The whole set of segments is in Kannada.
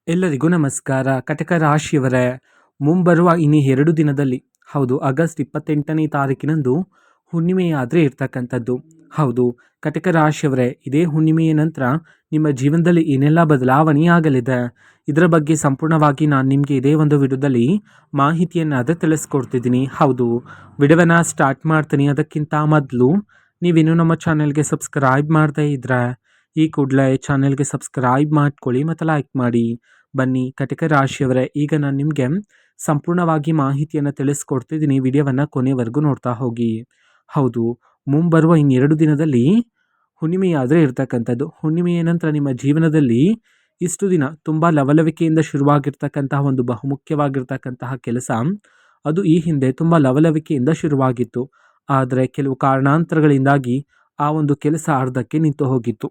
ಎಲ್ಲರಿಗೂ ನಮಸ್ಕಾರ. ಕಟಕ ರಾಶಿಯವರೇ, ಮುಂಬರುವ ಇನ್ನು 2 ದಿನದಲ್ಲಿ, ಹೌದು, ಆಗಸ್ಟ್ 28ನೇ ತಾರೀಕಿನಂದು ಹುಣ್ಣಿಮೆಯಾದರೆ ಇರ್ತಕ್ಕಂಥದ್ದು. ಹೌದು, ಕಟಕ ರಾಶಿಯವರೇ, ಇದೇ ಹುಣ್ಣಿಮೆಯ ನಂತರ ನಿಮ್ಮ ಜೀವನದಲ್ಲಿ ಏನೆಲ್ಲ ಬದಲಾವಣೆ ಆಗಲಿದೆ, ಇದರ ಬಗ್ಗೆ ಸಂಪೂರ್ಣವಾಗಿ ನಾನು ನಿಮಗೆ ಇದೇ ಒಂದು ವಿಡಿಯೋದಲ್ಲಿ ಮಾಹಿತಿಯನ್ನಾದರೆ ತಿಳಿಸ್ಕೊಡ್ತಿದ್ದೀನಿ. ಹೌದು, ವಿಡಿಯೋವನ್ನು ಸ್ಟಾರ್ಟ್ ಮಾಡ್ತೀನಿ. ಅದಕ್ಕಿಂತ ಮೊದಲು ನೀವಿನ್ನೂ ನಮ್ಮ ಚಾನೆಲ್ಗೆ ಸಬ್ಸ್ಕ್ರೈಬ್ ಮಾಡದೇ ಇದ್ದರೆ ಈ ಕೂಡಲೇ ಚಾನೆಲ್ಗೆ ಸಬ್ಸ್ಕ್ರೈಬ್ ಮಾಡ್ಕೊಳ್ಳಿ ಮತ್ತು ಲೈಕ್ ಮಾಡಿ. ಬನ್ನಿ ಕಟಕ ರಾಶಿಯವರೇ, ಈಗ ನಾನು ನಿಮಗೆ ಸಂಪೂರ್ಣವಾಗಿ ಮಾಹಿತಿಯನ್ನು ತಿಳಿಸ್ಕೊಡ್ತಿದ್ದೀನಿ. ವಿಡಿಯೋವನ್ನು ಕೊನೆವರೆಗೂ ನೋಡ್ತಾ ಹೋಗಿ. ಹೌದು, ಮುಂಬರುವ ಇನ್ನು 2 ದಿನದಲ್ಲಿ ಹುಣ್ಣಿಮೆಯಾದರೆ ಇರ್ತಕ್ಕಂಥದ್ದು. ಹುಣ್ಣಿಮೆಯ ನಂತರ ನಿಮ್ಮ ಜೀವನದಲ್ಲಿ ಇಷ್ಟು ದಿನ ತುಂಬ ಲವಲವಿಕೆಯಿಂದ ಶುರುವಾಗಿರ್ತಕ್ಕಂತಹ ಒಂದು ಬಹುಮುಖ್ಯವಾಗಿರ್ತಕ್ಕಂತಹ ಕೆಲಸ, ಅದು ಈ ಹಿಂದೆ ತುಂಬ ಲವಲವಿಕೆಯಿಂದ ಶುರುವಾಗಿತ್ತು. ಆದರೆ ಕೆಲವು ಕಾರಣಾಂತರಗಳಿಂದಾಗಿ ಆ ಒಂದು ಕೆಲಸ ಅರ್ಧಕ್ಕೆ ನಿಂತು ಹೋಗಿತ್ತು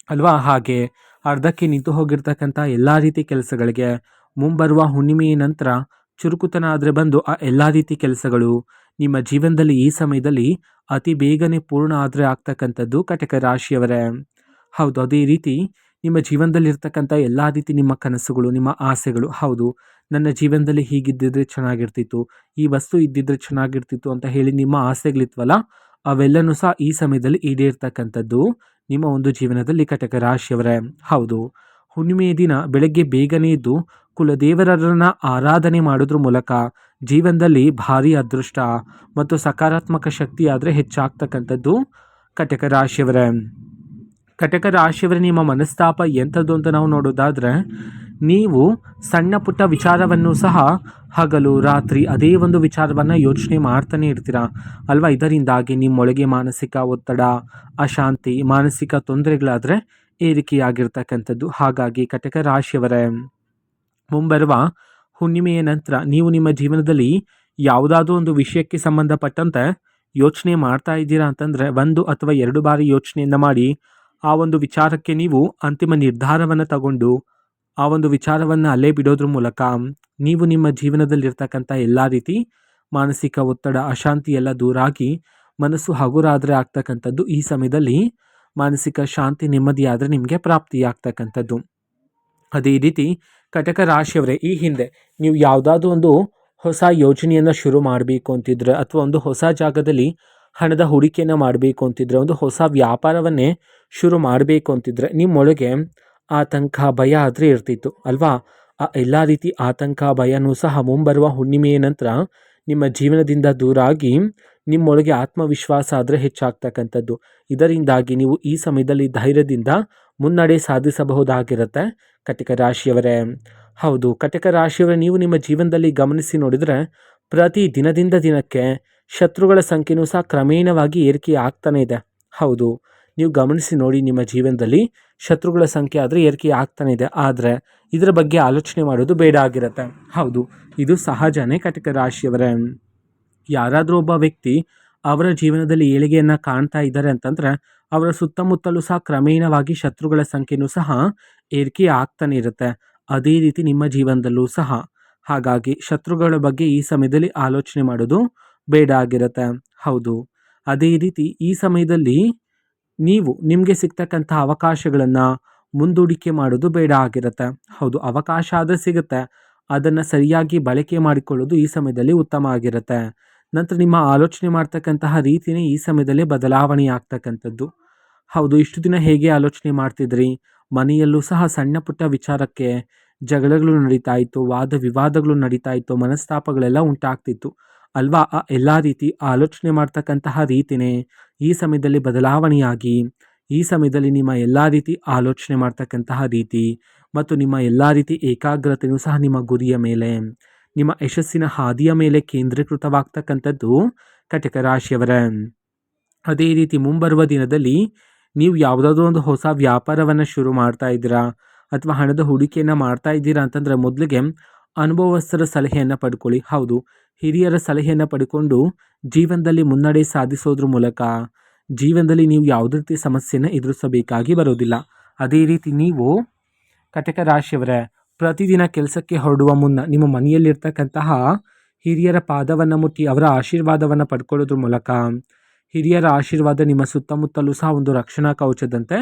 ಅಲ್ವಾ. ಹಾಗೆ ಅರ್ಧಕ್ಕೆ ನಿಂತು ಹೋಗಿರ್ತಕ್ಕಂಥ ಎಲ್ಲ ರೀತಿ ಕೆಲಸಗಳಿಗೆ ಮುಂಬರುವ ಹುಣ್ಣಿಮೆಯ ನಂತರ ಚುರುಕುತನ ಆದರೆ ಬಂದು ಆ ಎಲ್ಲ ರೀತಿ ಕೆಲಸಗಳು ನಿಮ್ಮ ಜೀವನದಲ್ಲಿ ಈ ಸಮಯದಲ್ಲಿ ಅತಿ ಬೇಗನೆ ಪೂರ್ಣ ಆದರೆ ಆಗ್ತಕ್ಕಂಥದ್ದು ಕಟಕ ರಾಶಿಯವರೇ. ಹೌದು, ಅದೇ ರೀತಿ ನಿಮ್ಮ ಜೀವನದಲ್ಲಿರ್ತಕ್ಕಂಥ ಎಲ್ಲ ರೀತಿ ನಿಮ್ಮ ಕನಸುಗಳು, ನಿಮ್ಮ ಆಸೆಗಳು, ಹೌದು, ನನ್ನ ಜೀವನದಲ್ಲಿ ಹೀಗಿದ್ದಿದ್ರೆ ಚೆನ್ನಾಗಿರ್ತಿತ್ತು, ಈ ವಸ್ತು ಇದ್ದಿದ್ರೆ ಚೆನ್ನಾಗಿರ್ತಿತ್ತು ಅಂತ ಹೇಳಿ ನಿಮ್ಮ ಆಸೆಗಳಿತ್ವಲ್ಲ, ಅವೆಲ್ಲನೂ ಸಹ ಈ ಸಮಯದಲ್ಲಿ ಈಡೇರ್ತಕ್ಕಂಥದ್ದು ನಿಮ್ಮ ಒಂದು ಜೀವನದಲ್ಲಿ ಕಟಕ ರಾಶಿಯವರೇ. ಹೌದು, ಹುಣ್ಣಿಮೆಯ ದಿನ ಬೆಳಗ್ಗೆ ಬೇಗನೆ ಎದ್ದು ಕುಲದೇವರನ್ನ ಆರಾಧನೆ ಮಾಡೋದ್ರ ಮೂಲಕ ಜೀವನದಲ್ಲಿ ಭಾರಿ ಅದೃಷ್ಟ ಮತ್ತು ಸಕಾರಾತ್ಮಕ ಶಕ್ತಿ ಆದರೆ ಹೆಚ್ಚಾಗ್ತಕ್ಕಂಥದ್ದು ಕಟಕ ರಾಶಿಯವರೇ. ಕಟಕ ರಾಶಿಯವರೇ, ನಿಮ್ಮ ಮನಸ್ತಾಪ ಎಂಥದ್ದು ಅಂತ ನಾವು ನೋಡೋದಾದರೆ, ನೀವು ಸಣ್ಣ ಪುಟ್ಟ ವಿಚಾರವನ್ನು ಸಹ ಹಗಲು ರಾತ್ರಿ ಅದೇ ಒಂದು ವಿಚಾರವನ್ನು ಯೋಚನೆ ಮಾಡ್ತಾನೆ ಇರ್ತೀರಾ ಅಲ್ವಾ. ಇದರಿಂದಾಗಿ ನಿಮ್ಮೊಳಗೆ ಮಾನಸಿಕ ಒತ್ತಡ, ಅಶಾಂತಿ, ಮಾನಸಿಕ ತೊಂದರೆಗಳಾದರೆ ಏರಿಕೆಯಾಗಿರ್ತಕ್ಕಂಥದ್ದು. ಹಾಗಾಗಿ ಕಟಕ ರಾಶಿಯವರೇ, ಮುಂಬರುವ ಹುಣ್ಣಿಮೆಯ ನಂತರ ನೀವು ನಿಮ್ಮ ಜೀವನದಲ್ಲಿ ಯಾವುದಾದ್ರೂ ಒಂದು ವಿಷಯಕ್ಕೆ ಸಂಬಂಧಪಟ್ಟಂತೆ ಯೋಚನೆ ಮಾಡ್ತಾ ಇದ್ದೀರಾ ಅಂತಂದರೆ 1 ಅಥವಾ 2 ಬಾರಿ ಯೋಚನೆಯನ್ನು ಮಾಡಿ ಆ ಒಂದು ವಿಚಾರಕ್ಕೆ ನೀವು ಅಂತಿಮ ನಿರ್ಧಾರವನ್ನು ತಗೊಂಡು ಆ ಒಂದು ವಿಚಾರವನ್ನು ಅಲ್ಲೇ ಬಿಡೋದ್ರ ಮೂಲಕ ನೀವು ನಿಮ್ಮ ಜೀವನದಲ್ಲಿರ್ತಕ್ಕಂಥ ಎಲ್ಲ ರೀತಿ ಮಾನಸಿಕ ಒತ್ತಡ, ಅಶಾಂತಿ ಎಲ್ಲ ದೂರಾಗಿ ಮನಸ್ಸು ಹಗುರಾದರೆ ಆಗ್ತಕ್ಕಂಥದ್ದು. ಈ ಸಮಯದಲ್ಲಿ ಮಾನಸಿಕ ಶಾಂತಿ, ನೆಮ್ಮದಿ ಆದರೆ ನಿಮಗೆ ಪ್ರಾಪ್ತಿಯಾಗ್ತಕ್ಕಂಥದ್ದು. ಅದೇ ರೀತಿ ಕಟಕ ರಾಶಿಯವರೇ, ಈ ಹಿಂದೆ ನೀವು ಯಾವುದಾದ್ರೂ ಒಂದು ಹೊಸ ಯೋಜನೆಯನ್ನು ಶುರು ಮಾಡಬೇಕು ಅಂತಿದ್ರೆ, ಅಥವಾ ಒಂದು ಹೊಸ ಜಾಗದಲ್ಲಿ ಹಣದ ಹೂಡಿಕೆಯನ್ನು ಮಾಡಬೇಕು ಅಂತಿದ್ರೆ, ಒಂದು ಹೊಸ ವ್ಯಾಪಾರವನ್ನೇ ಶುರು ಮಾಡಬೇಕು ಅಂತಿದ್ರೆ ನಿಮ್ಮೊಳಗೆ ಆತಂಕ, ಭಯ ಆದರೆ ಇರ್ತಿತ್ತು ಅಲ್ವಾ. ಆ ಎಲ್ಲ ರೀತಿ ಆತಂಕ, ಭಯನೂ ಸಹ ಮುಂಬರುವ ಹುಣ್ಣಿಮೆಯ ನಂತರ ನಿಮ್ಮ ಜೀವನದಿಂದ ದೂರಾಗಿ ನಿಮ್ಮೊಳಗೆ ಆತ್ಮವಿಶ್ವಾಸ ಆದರೆ ಹೆಚ್ಚಾಗ್ತಕ್ಕಂಥದ್ದು. ಇದರಿಂದಾಗಿ ನೀವು ಈ ಸಮಯದಲ್ಲಿ ಧೈರ್ಯದಿಂದ ಮುನ್ನಡೆ ಸಾಧಿಸಬಹುದಾಗಿರುತ್ತೆ ಕಟಕ ರಾಶಿಯವರೇ. ಹೌದು, ಕಟಕ ರಾಶಿಯವರೇ, ನೀವು ನಿಮ್ಮ ಜೀವನದಲ್ಲಿ ಗಮನಿಸಿ ನೋಡಿದರೆ ಪ್ರತಿ ದಿನದಿಂದ ದಿನಕ್ಕೆ ಶತ್ರುಗಳ ಸಂಖ್ಯೆಯೂ ಸಹ ಕ್ರಮೇಣವಾಗಿ ಏರಿಕೆ ಆಗ್ತಾನೆ ಇದೆ. ಹೌದು, ನೀವು ಗಮನಿಸಿ ನೋಡಿ, ನಿಮ್ಮ ಜೀವನದಲ್ಲಿ ಶತ್ರುಗಳ ಸಂಖ್ಯೆ ಆದರೆ ಏರಿಕೆ ಆಗ್ತಾನೆ ಇದೆ. ಆದರೆ ಇದರ ಬಗ್ಗೆ ಆಲೋಚನೆ ಮಾಡೋದು ಬೇಡ ಆಗಿರುತ್ತೆ. ಹೌದು, ಇದು ಸಹಜನೇ ಕಟಕ ರಾಶಿಯವರೇ. ಯಾರಾದರೂ ಒಬ್ಬ ವ್ಯಕ್ತಿ ಅವರ ಜೀವನದಲ್ಲಿ ಏಳಿಗೆಯನ್ನು ಕಾಣ್ತಾ ಇದ್ದಾರೆ ಅಂತಂದರೆ ಅವರ ಸುತ್ತಮುತ್ತಲೂ ಸಹ ಕ್ರಮೇಣವಾಗಿ ಶತ್ರುಗಳ ಸಂಖ್ಯೆಯೂ ಸಹ ಏರಿಕೆ ಆಗ್ತಾನೆ ಇರುತ್ತೆ. ಅದೇ ರೀತಿ ನಿಮ್ಮ ಜೀವನದಲ್ಲೂ ಸಹ. ಹಾಗಾಗಿ ಶತ್ರುಗಳ ಬಗ್ಗೆ ಈ ಸಮಯದಲ್ಲಿ ಆಲೋಚನೆ ಮಾಡೋದು ಬೇಡ ಆಗಿರುತ್ತೆ. ಹೌದು, ಅದೇ ರೀತಿ ಈ ಸಮಯದಲ್ಲಿ ನೀವು ನಿಮಗೆ ಸಿಗ್ತಕ್ಕಂಥ ಅವಕಾಶಗಳನ್ನು ಮುಂದೂಡಿಕೆ ಮಾಡೋದು ಬೇಡ ಆಗಿರುತ್ತೆ. ಹೌದು, ಅವಕಾಶ ಆದರೆ ಸಿಗುತ್ತೆ, ಅದನ್ನು ಸರಿಯಾಗಿ ಬಳಕೆ ಮಾಡಿಕೊಳ್ಳೋದು ಈ ಸಮಯದಲ್ಲಿ ಉತ್ತಮ ಆಗಿರುತ್ತೆ. ನಂತರ ನಿಮ್ಮ ಆಲೋಚನೆ ಮಾಡ್ತಕ್ಕಂತಹ ರೀತಿಯೇ ಈ ಸಮಯದಲ್ಲಿ ಬದಲಾವಣೆ ಆಗ್ತಕ್ಕಂಥದ್ದು. ಹೌದು, ಇಷ್ಟು ದಿನ ಹೇಗೆ ಆಲೋಚನೆ ಮಾಡ್ತಿದ್ರಿ, ಮನೆಯಲ್ಲೂ ಸಹ ಸಣ್ಣ ಪುಟ್ಟ ವಿಚಾರಕ್ಕೆ ಜಗಳಗಳು ನಡೀತಾ ಇತ್ತು, ವಾದ ವಿವಾದಗಳು ನಡೀತಾ ಇತ್ತು, ಮನಸ್ತಾಪಗಳೆಲ್ಲ ಉಂಟಾಗ್ತಿತ್ತು ಅಲ್ವಾ. ಆ ಎಲ್ಲ ರೀತಿ ಆಲೋಚನೆ ಮಾಡ್ತಕ್ಕಂತಹ ರೀತಿಯೇ ಈ ಸಮಯದಲ್ಲಿ ಬದಲಾವಣೆಯಾಗಿ ಈ ಸಮಯದಲ್ಲಿ ನಿಮ್ಮ ಎಲ್ಲ ರೀತಿ ಆಲೋಚನೆ ಮಾಡ್ತಕ್ಕಂತಹ ರೀತಿ ಮತ್ತು ನಿಮ್ಮ ಎಲ್ಲ ರೀತಿ ಏಕಾಗ್ರತೆಯೂ ಸಹ ನಿಮ್ಮ ಗುರಿಯ ಮೇಲೆ, ನಿಮ್ಮ ಯಶಸ್ಸಿನ ಹಾದಿಯ ಮೇಲೆ ಕೇಂದ್ರೀಕೃತವಾಗ್ತಕ್ಕಂಥದ್ದು ಕಟಕ ರಾಶಿಯವರೇ. ಅದೇ ರೀತಿ ಮುಂಬರುವ ದಿನದಲ್ಲಿ ನೀವು ಯಾವುದಾದ್ರೂ ಒಂದು ಹೊಸ ವ್ಯಾಪಾರವನ್ನು ಶುರು ಮಾಡ್ತಾ ಇದ್ದೀರಾ ಅಥವಾ ಹಣದ ಹೂಡಿಕೆಯನ್ನು ಮಾಡ್ತಾ ಇದ್ದೀರಾ ಅಂತಂದರೆ ಮೊದಲಿಗೆ ಅನುಭವಸ್ಥರ ಸಲಹೆಯನ್ನು ಪಡ್ಕೊಳ್ಳಿ. ಹೌದು, ಹಿರಿಯರ ಸಲಹೆಯನ್ನು ಪಡ್ಕೊಂಡು ಜೀವನದಲ್ಲಿ ಮುನ್ನಡೆ ಸಾಧಿಸೋದ್ರ ಮೂಲಕ ಜೀವನದಲ್ಲಿ ನೀವು ಯಾವುದೇ ರೀತಿ ಸಮಸ್ಯೆಯನ್ನು ಎದುರಿಸಬೇಕಾಗಿ ಬರೋದಿಲ್ಲ. ಅದೇ ರೀತಿ ನೀವು ಕಟಕ ರಾಶಿಯವರೇ, ಪ್ರತಿದಿನ ಕೆಲಸಕ್ಕೆ ಹೊರಡುವ ಮುನ್ನ ನಿಮ್ಮ ಮನೆಯಲ್ಲಿರ್ತಕ್ಕಂತಹ ಹಿರಿಯರ ಪಾದವನ್ನು ಮುಟ್ಟಿ ಅವರ ಆಶೀರ್ವಾದವನ್ನು ಪಡ್ಕೊಳ್ಳೋದ್ರ ಮೂಲಕ ಹಿರಿಯರ ಆಶೀರ್ವಾದ ನಿಮ್ಮ ಸುತ್ತಮುತ್ತಲೂ ಸಹ ಒಂದು ರಕ್ಷಣಾ ಕವಚದಂತೆ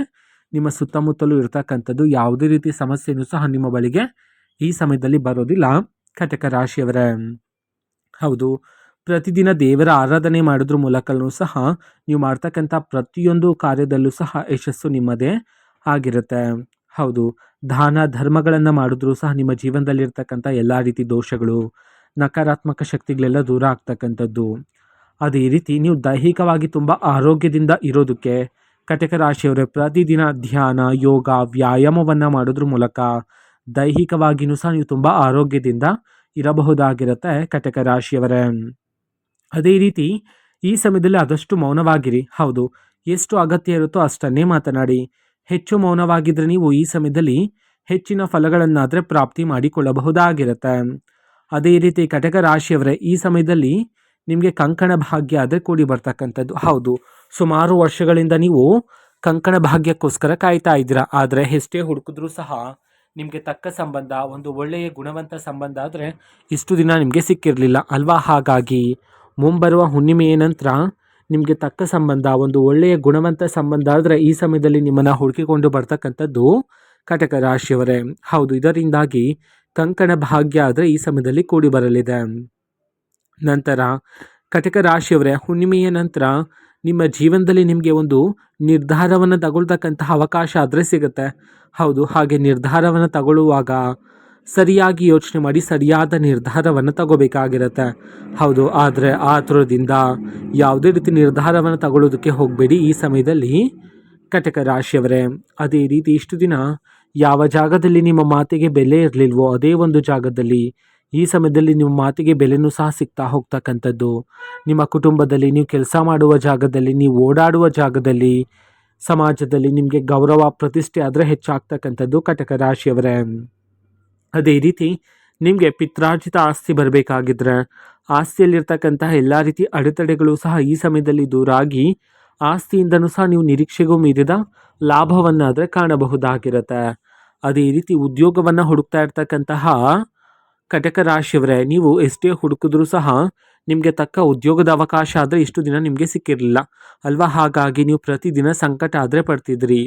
ನಿಮ್ಮ ಸುತ್ತಮುತ್ತಲೂ ಇರ್ತಕ್ಕಂಥದ್ದು ಯಾವುದೇ ರೀತಿ ಸಮಸ್ಯೆನೂ ಸಹ ನಿಮ್ಮ ಬಳಿಗೆ ಈ ಸಮಯದಲ್ಲಿ ಬರೋದಿಲ್ಲ ಕಟಕ ರಾಶಿಯವರೇ. ಹೌದು, ಪ್ರತಿದಿನ ದೇವರ ಆರಾಧನೆ ಮಾಡೋದ್ರ ಮೂಲಕನೂ ಸಹ ನೀವು ಮಾಡ್ತಕ್ಕಂಥ ಪ್ರತಿಯೊಂದು ಕಾರ್ಯದಲ್ಲೂ ಸಹ ಯಶಸ್ಸು ನಿಮ್ಮದೇ ಆಗಿರುತ್ತೆ. ಹೌದು, ದಾನ ಧರ್ಮಗಳನ್ನು ಮಾಡಿದ್ರೂ ಸಹ ನಿಮ್ಮ ಜೀವನದಲ್ಲಿರ್ತಕ್ಕಂಥ ಎಲ್ಲ ರೀತಿ ದೋಷಗಳು, ನಕಾರಾತ್ಮಕ ಶಕ್ತಿಗಳೆಲ್ಲ ದೂರ ಆಗ್ತಕ್ಕಂಥದ್ದು. ಅದೇ ರೀತಿ ನೀವು ದೈಹಿಕವಾಗಿ ತುಂಬ ಆರೋಗ್ಯದಿಂದ ಇರೋದಕ್ಕೆ ಕಟಕ ರಾಶಿಯವರೇ ಪ್ರತಿದಿನ ಧ್ಯಾನ, ಯೋಗ, ವ್ಯಾಯಾಮವನ್ನು ಮಾಡೋದ್ರ ಮೂಲಕ ದೈಹಿಕವಾಗಿಯೂ ಸಹ ನೀವು ತುಂಬ ಆರೋಗ್ಯದಿಂದ ಇರಬಹುದಾಗಿರುತ್ತೆ ಕಟಕ ರಾಶಿಯವರೇ. ಅದೇ ರೀತಿ ಈ ಸಮಯದಲ್ಲಿ ಆದಷ್ಟು ಮೌನವಾಗಿರಿ. ಹೌದು, ಎಷ್ಟು ಅಗತ್ಯ ಇರುತ್ತೋ ಅಷ್ಟನ್ನೇ ಮಾತನಾಡಿ. ಹೆಚ್ಚು ಮೌನವಾಗಿದ್ದರೆ ನೀವು ಈ ಸಮಯದಲ್ಲಿ ಹೆಚ್ಚಿನ ಫಲಗಳನ್ನಾದರೆ ಪ್ರಾಪ್ತಿ ಮಾಡಿಕೊಳ್ಳಬಹುದಾಗಿರುತ್ತೆ. ಅದೇ ರೀತಿ ಕಟಕ ರಾಶಿಯವರೇ ಈ ಸಮಯದಲ್ಲಿ ನಿಮಗೆ ಕಂಕಣ ಭಾಗ್ಯ ಆದರೆ ಕೂಡಿ ಬರ್ತಕ್ಕಂಥದ್ದು. ಹೌದು, ಸುಮಾರು ವರ್ಷಗಳಿಂದ ನೀವು ಕಂಕಣ ಭಾಗ್ಯಕ್ಕೋಸ್ಕರ ಕಾಯ್ತಾ ಇದ್ದೀರಾ. ಆದರೆ ಎಷ್ಟೇ ಹುಡುಕಿದ್ರೂ ಸಹ ನಿಮಗೆ ತಕ್ಕ ಸಂಬಂಧ, ಒಂದು ಒಳ್ಳೆಯ ಗುಣವಂತ ಸಂಬಂಧ ಆದರೆ ಇಷ್ಟು ದಿನ ನಿಮಗೆ ಸಿಕ್ಕಿರಲಿಲ್ಲ ಅಲ್ವಾ? ಹಾಗಾಗಿ ಮುಂಬರುವ ಹುಣ್ಣಿಮೆಯ ನಂತರ ನಿಮಗೆ ತಕ್ಕ ಸಂಬಂಧ, ಒಂದು ಒಳ್ಳೆಯ ಗುಣವಂತ ಸಂಬಂಧ ಆದರೆ ಈ ಸಮಯದಲ್ಲಿ ನಿಮ್ಮನ್ನು ಹುಡುಕಿಕೊಂಡು ಬರ್ತಕ್ಕಂಥದ್ದು ಕಟಕ ರಾಶಿಯವರೇ. ಹೌದು, ಇದರಿಂದಾಗಿ ಕಂಕಣ ಭಾಗ್ಯ ಆದರೆ ಈ ಸಮಯದಲ್ಲಿ ಕೂಡಿ ಬರಲಿದೆ. ನಂತರ ಕಟಕ ರಾಶಿಯವರೇ ಹುಣ್ಣಿಮೆಯ ನಂತರ ನಿಮ್ಮ ಜೀವನದಲ್ಲಿ ನಿಮಗೆ ಒಂದು ನಿರ್ಧಾರವನ್ನು ತಗೊಳ್ತಕ್ಕಂತಹ ಅವಕಾಶ ಆದರೆ ಸಿಗುತ್ತೆ. ಹೌದು, ಹಾಗೆ ನಿರ್ಧಾರವನ್ನು ತಗೊಳ್ಳುವಾಗ ಸರಿಯಾಗಿ ಯೋಚನೆ ಮಾಡಿ ಸರಿಯಾದ ನಿರ್ಧಾರವನ್ನು ತಗೋಬೇಕಾಗಿರುತ್ತೆ. ಹೌದು, ಆದರೆ ಆತುರದಿಂದ ಯಾವುದೇ ರೀತಿ ನಿರ್ಧಾರವನ್ನು ತಗೊಳ್ಳೋದಕ್ಕೆ ಹೋಗಬೇಡಿ ಈ ಸಮಯದಲ್ಲಿ ಕಟಕ ರಾಶಿಯವರೇ. ಅದೇ ರೀತಿ ಇಷ್ಟು ದಿನ ಯಾವ ಜಾಗದಲ್ಲಿ ನಿಮ್ಮ ಮಾತಿಗೆ ಬೆಲೆ ಇರಲಿಲ್ವೋ ಅದೇ ಒಂದು ಜಾಗದಲ್ಲಿ ಈ ಸಮಯದಲ್ಲಿ ನಿಮ್ಮ ಮಾತಿಗೆ ಬೆಲೆನೂ ಸಹ ಸಿಗ್ತಾ ಹೋಗ್ತಕ್ಕಂಥದ್ದು. ನಿಮ್ಮ ಕುಟುಂಬದಲ್ಲಿ, ನೀವು ಕೆಲಸ ಮಾಡುವ ಜಾಗದಲ್ಲಿ, ನೀವು ಓಡಾಡುವ ಜಾಗದಲ್ಲಿ, ಸಮಾಜದಲ್ಲಿ ನಿಮಗೆ ಗೌರವ ಪ್ರತಿಷ್ಠೆ ಆದರೆ ಹೆಚ್ಚಾಗ್ತಕ್ಕಂಥದ್ದು ಕಟಕ ರಾಶಿಯವರೇ. ಅದೇ ರೀತಿ ನಿಮಗೆ ಪಿತ್ರಾರ್ಜಿತ ಆಸ್ತಿ ಬರಬೇಕಾಗಿದ್ರೆ ಆಸ್ತಿಯಲ್ಲಿರ್ತಕ್ಕಂತಹ ಎಲ್ಲ ರೀತಿ ಅಡೆತಡೆಗಳು ಸಹ ಈ ಸಮಯದಲ್ಲಿ ದೂರ ಆಗಿ ಆಸ್ತಿಯಿಂದನೂ ಸಹ ನೀವು ನಿರೀಕ್ಷೆಗೂ ಮೀರಿದ ಲಾಭವನ್ನಾದರೆ ಕಾಣಬಹುದಾಗಿರುತ್ತೆ. ಅದೇ ರೀತಿ ಉದ್ಯೋಗವನ್ನು ಹುಡುಕ್ತಾ ಇರ್ತಕ್ಕಂತಹ ಕಟಕ ರಾಶಿಯವರೇ ನೀವು ಎಷ್ಟೇ ಹುಡುಕಿದ್ರೂ ಸಹ ನಿಮಗೆ ತಕ್ಕ ಉದ್ಯೋಗದ ಅವಕಾಶ ಆದರೆ ಇಷ್ಟು ದಿನ ನಿಮಗೆ ಸಿಕ್ಕಿರಲಿಲ್ಲ ಅಲ್ವಾ? ಹಾಗಾಗಿ ನೀವು ಪ್ರತಿದಿನ ಸಂಕಟ ಆದರೆ ಪಡ್ತಿದ್ರಿ.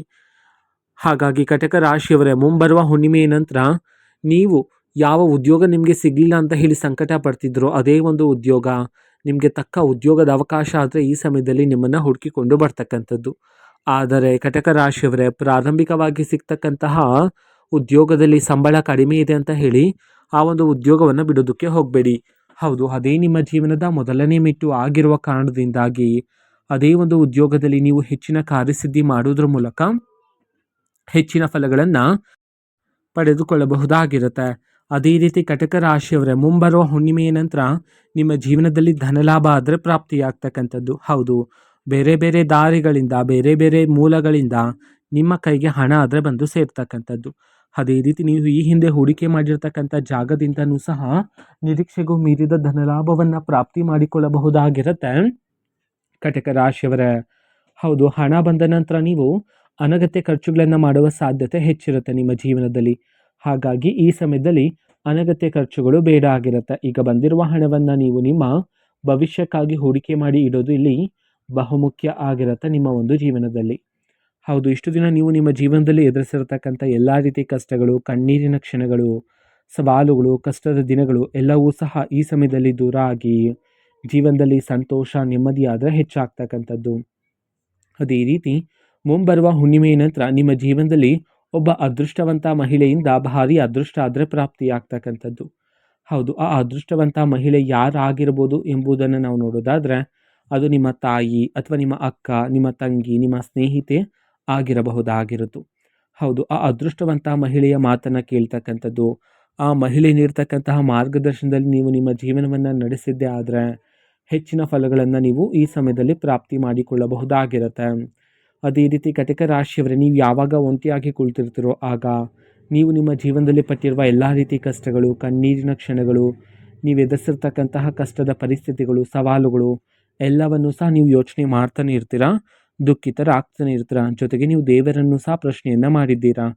ಹಾಗಾಗಿ ಕಟಕ ರಾಶಿಯವರೇ ಮುಂಬರುವ ಹುಣ್ಣಿಮೆಯ ನಂತರ ನೀವು ಯಾವ ಉದ್ಯೋಗ ನಿಮಗೆ ಸಿಗಲಿಲ್ಲ ಅಂತ ಹೇಳಿ ಸಂಕಟ ಪಡ್ತಿದ್ರು ಅದೇ ಒಂದು ಉದ್ಯೋಗ, ನಿಮಗೆ ತಕ್ಕ ಉದ್ಯೋಗದ ಅವಕಾಶ ಆದರೆ ಈ ಸಮಯದಲ್ಲಿ ನಿಮ್ಮನ್ನು ಹುಡುಕಿಕೊಂಡು ಬರ್ತಕ್ಕಂಥದ್ದು. ಆದರೆ ಕಟಕ ರಾಶಿಯವರೇ ಪ್ರಾರಂಭಿಕವಾಗಿ ಸಿಗ್ತಕ್ಕಂತಹ ಉದ್ಯೋಗದಲ್ಲಿ ಸಂಬಳ ಕಡಿಮೆ ಇದೆ ಅಂತ ಹೇಳಿ ಆ ಒಂದು ಉದ್ಯೋಗವನ್ನು ಬಿಡೋದಕ್ಕೆ ಹೋಗಬೇಡಿ. ಹೌದು, ಅದೇ ನಿಮ್ಮ ಜೀವನದ ಮೊದಲನೇ ಮೆಟ್ಟು ಆಗಿರುವ ಕಾರಣದಿಂದಾಗಿ ಅದೇ ಒಂದು ಉದ್ಯೋಗದಲ್ಲಿ ನೀವು ಹೆಚ್ಚಿನ ಕಾರ್ಯಸಿದ್ಧಿ ಮಾಡೋದ್ರ ಮೂಲಕ ಹೆಚ್ಚಿನ ಫಲಗಳನ್ನು ಪಡೆದುಕೊಳ್ಳಬಹುದಾಗಿರುತ್ತೆ. ಅದೇ ರೀತಿ ಕಟಕ ರಾಶಿಯವರೇ ಮುಂಬರುವ ಹುಣ್ಣಿಮೆಯ ನಂತರ ನಿಮ್ಮ ಜೀವನದಲ್ಲಿ ಧನಲಾಭ ಆದರೆ ಪ್ರಾಪ್ತಿಯಾಗ್ತಕ್ಕಂಥದ್ದು. ಹೌದು, ಬೇರೆ ಬೇರೆ ದಾರಿಗಳಿಂದ, ಬೇರೆ ಬೇರೆ ಮೂಲಗಳಿಂದ ನಿಮ್ಮ ಕೈಗೆ ಹಣ ಆದರೆ ಬಂದು ಸೇರ್ತಕ್ಕಂಥದ್ದು. ಅದೇ ರೀತಿ ನೀವು ಈ ಹಿಂದೆ ಹೂಡಿಕೆ ಮಾಡಿರ್ತಕ್ಕಂಥ ಜಾಗದಿಂದನೂ ಸಹ ನಿರೀಕ್ಷೆಗೂ ಮೀರಿದ ಧನಲಾಭವನ್ನು ಪ್ರಾಪ್ತಿ ಮಾಡಿಕೊಳ್ಳಬಹುದಾಗಿರುತ್ತೆ ಕಟಕ ರಾಶಿಯವರೇ. ಹೌದು, ಹಣ ಬಂದ ನಂತರ ನೀವು ಅನಗತ್ಯ ಖರ್ಚುಗಳನ್ನು ಮಾಡುವ ಸಾಧ್ಯತೆ ಹೆಚ್ಚಿರುತ್ತೆ ನಿಮ್ಮ ಜೀವನದಲ್ಲಿ. ಹಾಗಾಗಿ ಈ ಸಮಯದಲ್ಲಿ ಅನಗತ್ಯ ಖರ್ಚುಗಳು ಬೇಡ ಆಗಿರುತ್ತೆ. ಈಗ ಬಂದಿರುವ ಹಣವನ್ನು ನೀವು ನಿಮ್ಮ ಭವಿಷ್ಯಕ್ಕಾಗಿ ಹೂಡಿಕೆ ಮಾಡಿ ಇಡೋದು ಇಲ್ಲಿ ಬಹುಮುಖ್ಯ ಆಗಿರುತ್ತೆ ನಿಮ್ಮ ಒಂದು ಜೀವನದಲ್ಲಿ. ಹೌದು, ಇಷ್ಟು ದಿನ ನೀವು ನಿಮ್ಮ ಜೀವನದಲ್ಲಿ ಎದುರಿಸಿರ್ತಕ್ಕಂಥ ಎಲ್ಲ ರೀತಿ ಕಷ್ಟಗಳು, ಕಣ್ಣೀರಿನ ಕ್ಷಣಗಳು, ಸವಾಲುಗಳು, ಕಷ್ಟದ ದಿನಗಳು ಎಲ್ಲವೂ ಸಹ ಈ ಸಮಯದಲ್ಲಿ ದೂರ ಆಗಿ ಜೀವನದಲ್ಲಿ ಸಂತೋಷ, ನೆಮ್ಮದಿ ಆದರೆ ಹೆಚ್ಚಾಗ್ತಕ್ಕಂಥದ್ದು. ಅದೇ ರೀತಿ ಮುಂಬರುವ ಹುಣ್ಣಿಮೆಯ ನಂತರ ನಿಮ್ಮ ಜೀವನದಲ್ಲಿ ಒಬ್ಬ ಅದೃಷ್ಟವಂತ ಮಹಿಳೆಯಿಂದ ಭಾರಿ ಅದೃಷ್ಟ ಆದರೆ ಪ್ರಾಪ್ತಿಯಾಗ್ತಕ್ಕಂಥದ್ದು. ಹೌದು, ಆ ಅದೃಷ್ಟವಂತ ಮಹಿಳೆ ಯಾರಾಗಿರ್ಬೋದು ಎಂಬುದನ್ನು ನಾವು ನೋಡೋದಾದರೆ ಅದು ನಿಮ್ಮ ತಾಯಿ ಅಥವಾ ನಿಮ್ಮ ಅಕ್ಕ, ನಿಮ್ಮ ತಂಗಿ, ನಿಮ್ಮ ಸ್ನೇಹಿತೆ ಆಗಿರಬಹುದಾಗಿರುತ್ತು. ಹೌದು, ಆ ಅದೃಷ್ಟವಂತ ಮಹಿಳೆಯ ಮಾತನ್ನು ಕೇಳ್ತಕ್ಕಂಥದ್ದು, ಆ ಮಹಿಳೆ ನೀಡ್ತಕ್ಕಂತಹ ಮಾರ್ಗದರ್ಶನದಲ್ಲಿ ನೀವು ನಿಮ್ಮ ಜೀವನವನ್ನು ನಡೆಸಿದ್ದೇ ಆದರೆ ಹೆಚ್ಚಿನ ಫಲಗಳನ್ನು ನೀವು ಈ ಸಮಯದಲ್ಲಿ ಪ್ರಾಪ್ತಿ ಮಾಡಿಕೊಳ್ಳಬಹುದಾಗಿರುತ್ತೆ. ಅದೇ ರೀತಿ ಕಟಕ ರಾಶಿಯವರೇ ನೀವು ಯಾವಾಗ ಒಂಟಿಯಾಗಿ ಕುಳಿತಿರ್ತೀರೋ ಆಗ ನೀವು ನಿಮ್ಮ ಜೀವನದಲ್ಲಿ ಪಟ್ಟಿರುವ ಎಲ್ಲ ರೀತಿ ಕಷ್ಟಗಳು, ಕಣ್ಣೀರಿನ ಕ್ಷಣಗಳು, ನೀವು ಎದುರಿಸಿರ್ತಕ್ಕಂತಹ ಕಷ್ಟದ ಪರಿಸ್ಥಿತಿಗಳು, ಸವಾಲುಗಳು ಎಲ್ಲವನ್ನು ಸಹ ನೀವು ಯೋಚನೆ ಮಾಡ್ತಾನೆ ಇರ್ತೀರಾ, ದುಃಖಿತರಾಗ್ತಾನೆ ಇರ್ತೀರಾ. ಜೊತೆಗೆ ನೀವು ದೇವರನ್ನು ಸಹ ಪ್ರಶ್ನೆಯನ್ನು ಮಾಡಿದ್ದೀರಾ.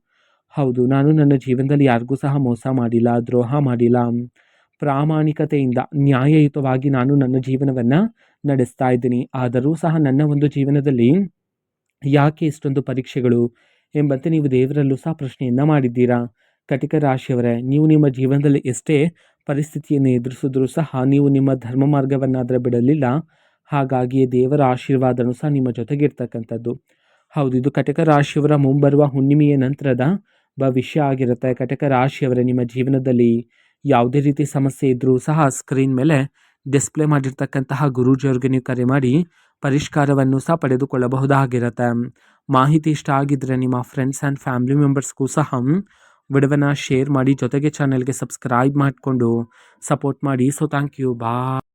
ಹೌದು, ನಾನು ನನ್ನ ಜೀವನದಲ್ಲಿ ಯಾರಿಗೂ ಸಹ ಮೋಸ ಮಾಡಿಲ್ಲ, ದ್ರೋಹ ಮಾಡಿಲ್ಲ, ಪ್ರಾಮಾಣಿಕತೆಯಿಂದ ನ್ಯಾಯಯುತವಾಗಿ ನಾನು ನನ್ನ ಜೀವನವನ್ನು ನಡೆಸ್ತಾ ಇದ್ದೀನಿ. ಆದರೂ ಸಹ ನನ್ನ ಒಂದು ಜೀವನದಲ್ಲಿ ಯಾಕೆ ಇಷ್ಟೊಂದು ಪರೀಕ್ಷೆಗಳು, ಎಂಬಂತೆ ನೀವು ದೇವರಲ್ಲೂ ಸಹ ಪ್ರಶ್ನೆಯನ್ನು ಮಾಡಿದ್ದೀರಾ. ಕಟಕ ರಾಶಿಯವರೇ, ನೀವು ನಿಮ್ಮ ಜೀವನದಲ್ಲಿ ಎಷ್ಟೇ ಪರಿಸ್ಥಿತಿಯನ್ನು ಎದುರಿಸಿದ್ರೂ ಸಹ ನೀವು ನಿಮ್ಮ ಧರ್ಮ ಮಾರ್ಗವನ್ನಾದರೆ ಬಿಡಲಿಲ್ಲ. ಹಾಗಾಗಿಯೇ ದೇವರ ಆಶೀರ್ವಾದನೂ ಸಹ ನಿಮ್ಮ ಜೊತೆಗಿರ್ತಕ್ಕಂಥದ್ದು. ಹೌದು, ಇದು ಕಟಕ ರಾಶಿಯವರ ಮುಂಬರುವ ಹುಣ್ಣಿಮೆಯ ನಂತರದ ಭವಿಷ್ಯ ಆಗಿರುತ್ತೆ. ಕಟಕ ರಾಶಿಯವರೇ, ನಿಮ್ಮ ಜೀವನದಲ್ಲಿ ಯಾವುದೇ ರೀತಿ ಸಮಸ್ಯೆ ಇದ್ದರೂ ಸಹ ಸ್ಕ್ರೀನ್ ಮೇಲೆ ಡಿಸ್ಪ್ಲೇ ಮಾಡಿರ್ತಕ್ಕಂತಹ ಗುರೂಜಿಯವ್ರಿಗೆ ನೀವು ಕರೆ ಮಾಡಿ ಪರಿಷ್ಕಾರವನ್ನು ಸಹ ಪಡೆದುಕೊಳ್ಳಬಹುದಾಗಿರುತ್ತೆ. ಮಾಹಿತಿ ಇಷ್ಟ ಆಗಿದ್ದರೆ ನಿಮ್ಮ ಫ್ರೆಂಡ್ಸ್ ಆ್ಯಂಡ್ ಫ್ಯಾಮಿಲಿ ಮೆಂಬರ್ಸ್ಗೂ ಸಹ ವಿಡಿಯೋವನ್ನು ಶೇರ್ ಮಾಡಿ, ಜೊತೆಗೆ ಚಾನಲ್ಗೆ ಸಬ್ಸ್ಕ್ರೈಬ್ ಮಾಡಿಕೊಂಡು ಸಪೋರ್ಟ್ ಮಾಡಿ. So thank you, bye.